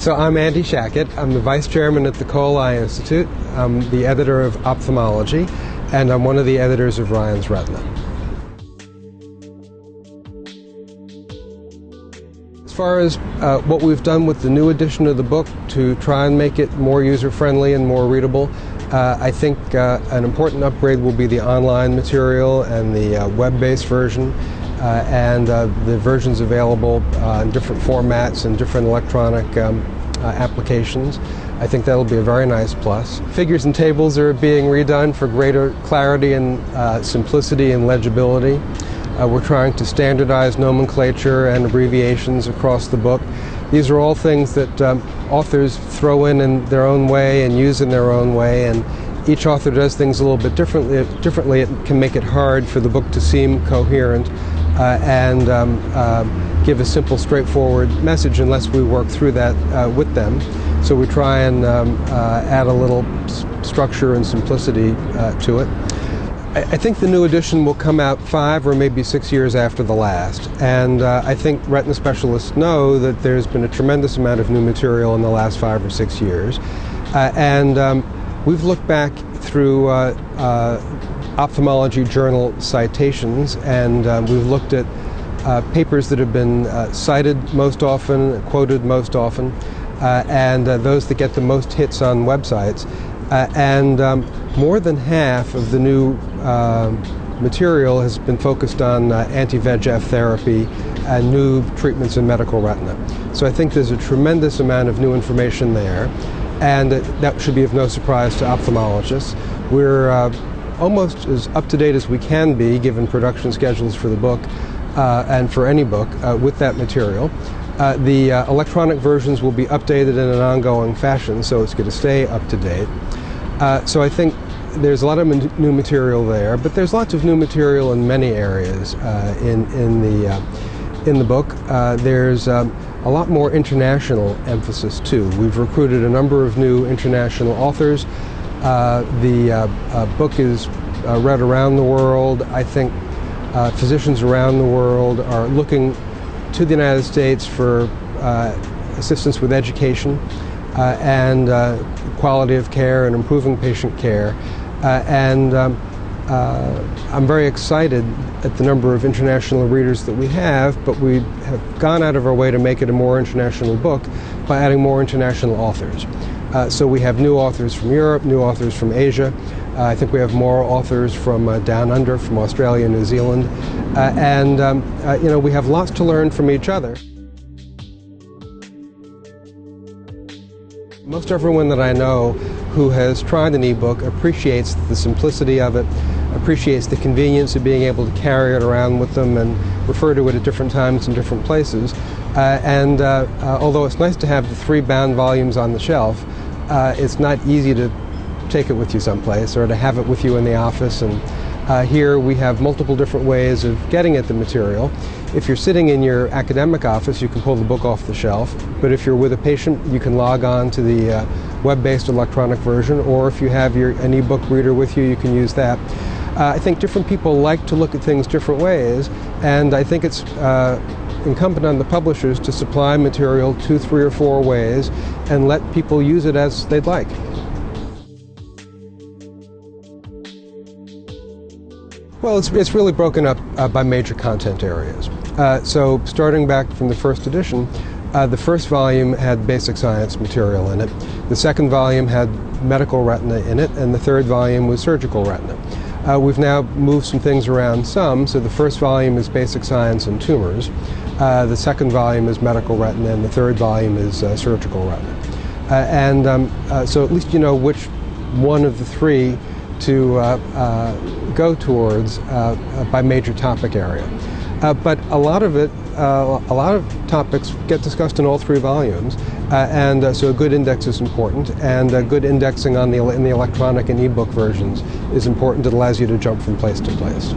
So I'm Andy Schachat. I'm the Vice Chairman at the Cole Eye Institute. I'm the editor of Ophthalmology, and I'm one of the editors of Ryan's Retina. As far as what we've done with the new edition of the book to try and make it more user-friendly and more readable, I think an important upgrade will be the online material and the web-based version. And the versions available in different formats and different electronic applications. I think that'll be a very nice plus. Figures and tables are being redone for greater clarity and simplicity and legibility. We're trying to standardize nomenclature and abbreviations across the book. These are all things that authors throw in their own way and use in their own way, and each author does things a little bit differently. It can make it hard for the book to seem coherent and give a simple, straightforward message unless we work through that with them. So we try and add a little structure and simplicity to it. I think the new edition will come out 5 or maybe 6 years after the last, and I think retina specialists know that there's been a tremendous amount of new material in the last 5 or 6 years, and we've looked back through ophthalmology journal citations, and we've looked at papers that have been cited most often, quoted most often, and those that get the most hits on websites. And more than half of the new material has been focused on anti-VEGF therapy and new treatments in medical retina. So I think there's a tremendous amount of new information there, and that should be of no surprise to ophthalmologists. We're almost as up-to-date as we can be, given production schedules for the book and for any book, with that material. The electronic versions will be updated in an ongoing fashion, so it's going to stay up-to-date. So I think there's a lot of new material there, but there's lots of new material in many areas in the book. There's a lot more international emphasis, too. We've recruited a number of new international authors. The book is read around the world. I think physicians around the world are looking to the United States for assistance with education and quality of care and improving patient care. And I'm very excited at the number of international readers that we have, but we have gone out of our way to make it a more international book by adding more international authors. So we have new authors from Europe, new authors from Asia. I think we have more authors from down under, from Australia and New Zealand. And you know, we have lots to learn from each other. Most everyone that I know who has tried an e-book appreciates the simplicity of it, appreciates the convenience of being able to carry it around with them and refer to it at different times in different places. Although it's nice to have the 3 bound volumes on the shelf, it's not easy to take it with you someplace or to have it with you in the office. And here we have multiple different ways of getting at the material. If you're sitting in your academic office, you can pull the book off the shelf, but if you're with a patient, you can log on to the web-based electronic version, or if you have an e-book reader with you, you can use that. I think different people like to look at things different ways, and I think it's incumbent on the publishers to supply material 2, 3, or 4 ways and let people use it as they'd like. Well, it's really broken up by major content areas. So starting back from the first edition, the first volume had basic science material in it. The second volume had medical retina in it, and the third volume was surgical retina. We've now moved some things around some, so the first volume is basic science and tumors. The second volume is medical retina, and the third volume is surgical retina. So at least you know which one of the 3 to go towards by major topic area. But a lot of topics get discussed in all 3 volumes, so a good index is important, and good indexing in the electronic and e-book versions is important. It allows you to jump from place to place.